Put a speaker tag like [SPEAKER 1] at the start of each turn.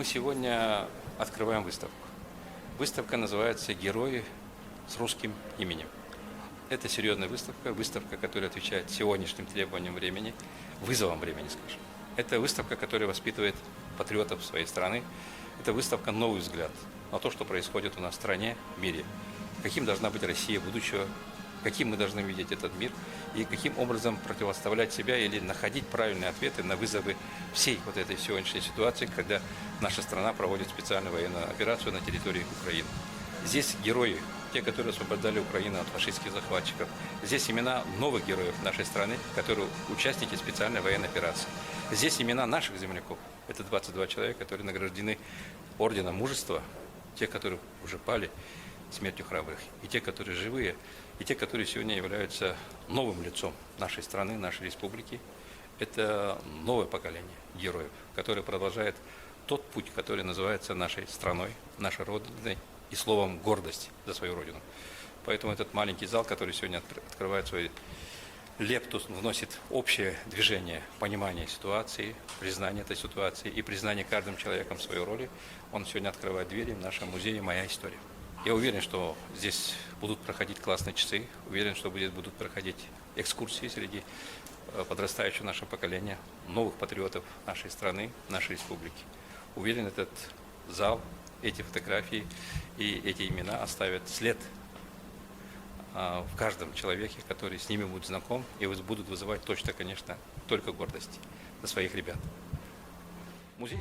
[SPEAKER 1] сегодня открываем выставку. Выставка называется «Герои с русским именем». Это серьезная выставка, которая отвечает сегодняшним требованиям времени, вызовам времени, скажем. Это выставка, которая воспитывает патриотов своей страны. Это выставка «Новый взгляд» на то, что происходит у нас в стране, в мире. Каким должна быть Россия будущего, каким мы должны видеть этот мир и каким образом противоставлять себя или находить правильные ответы на вызовы всей вот этой сегодняшней ситуации, когда наша страна проводит специальную военную операцию на территории Украины. Здесь герои, те, которые освобождали Украину от фашистских захватчиков. Здесь имена новых героев нашей страны, которые участники специальной военной операции. Здесь имена наших земляков. Это 22 человека, которые награждены орденом мужества, те, которые уже пали смертью храбрых, и те, которые живые, и те, которые сегодня являются новым лицом нашей страны, нашей республики. Это новое поколение героев, которое продолжает тот путь, который называется нашей страной, нашей родиной и словом гордость за свою родину. Поэтому этот маленький зал, который сегодня открывает свой лептус, вносит общее движение, понимание ситуации, признание этой ситуации и признание каждым человеком своей роли, он сегодня открывает двери в нашем музее «Моя история». Я уверен, что здесь будут проходить классные часы, уверен, что здесь будут проходить экскурсии среди подрастающего нашего поколения, новых патриотов нашей страны, нашей республики. Уверен, этот зал, эти фотографии и эти имена оставят след в каждом человеке, который с ними будет знаком, и будут вызывать точно, конечно, только гордость за своих ребят. Музей.